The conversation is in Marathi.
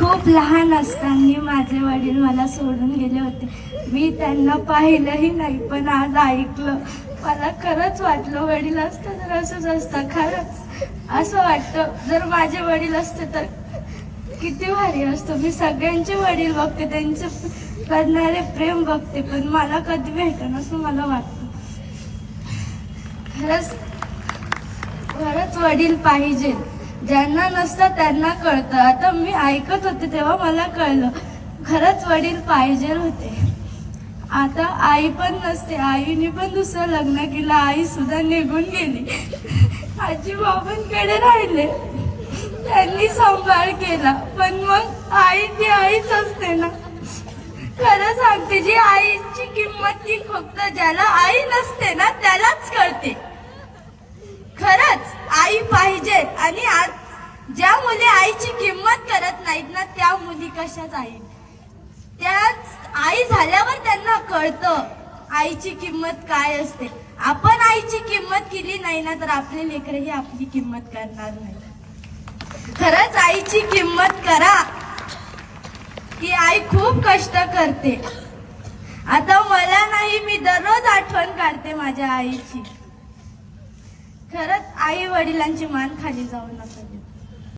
खूप लहान असताना माझे वडील मला सोडून गेले होते. मी त्यांना पाहिलंही नाही, पण आज ऐकलं. मला खरंच वाटलं वडील असतं तर असंच असतं. खरंच असं वाटतं जर माझे वडील असते तर किती भारी असतं. मी सगळ्यांचे वडील बघते, त्यांचे करणारे प्रेम बघते, पण मला कधी भेटन असं मला वाटतं. खरंच खरंच वडील पाहिजे. ज्यांना नसतं त्यांना कळतं. आता मी ऐकत होते तेव्हा मला कळलं खरंच वडील पाहिजे होते. आता आई पण नसते, आईने पण दुसरं लग्न केलं, आई सुद्धा निघून गेली. आजी बाबांकडे राहिले, त्यांनी सांभाळ केला, पण मग आई ती आईच असते ना. खरं सांगते, जी आईची किंमत ती फक्त ज्याला आई नसते ना त्यालाच कळते. खरंच आई पाहिजे. आणि आज ज्या मुली आईची किंमत करत नाहीत ना त्या मुली कशाच आई. त्याच आई झाल्यावर त्यांना कळतं आईची किंमत काय असते. आपण आईची किंमत केली नाही ना तर आपले लेकरही आपली किंमत करणार नाही. खरंच आईची किंमत करा. ती आई खूप कष्ट करते. आता मला नाही, मी दररोज आठवण काढते माझ्या आईची. खरंच आई वडिलांची मान खाली जाऊ नका.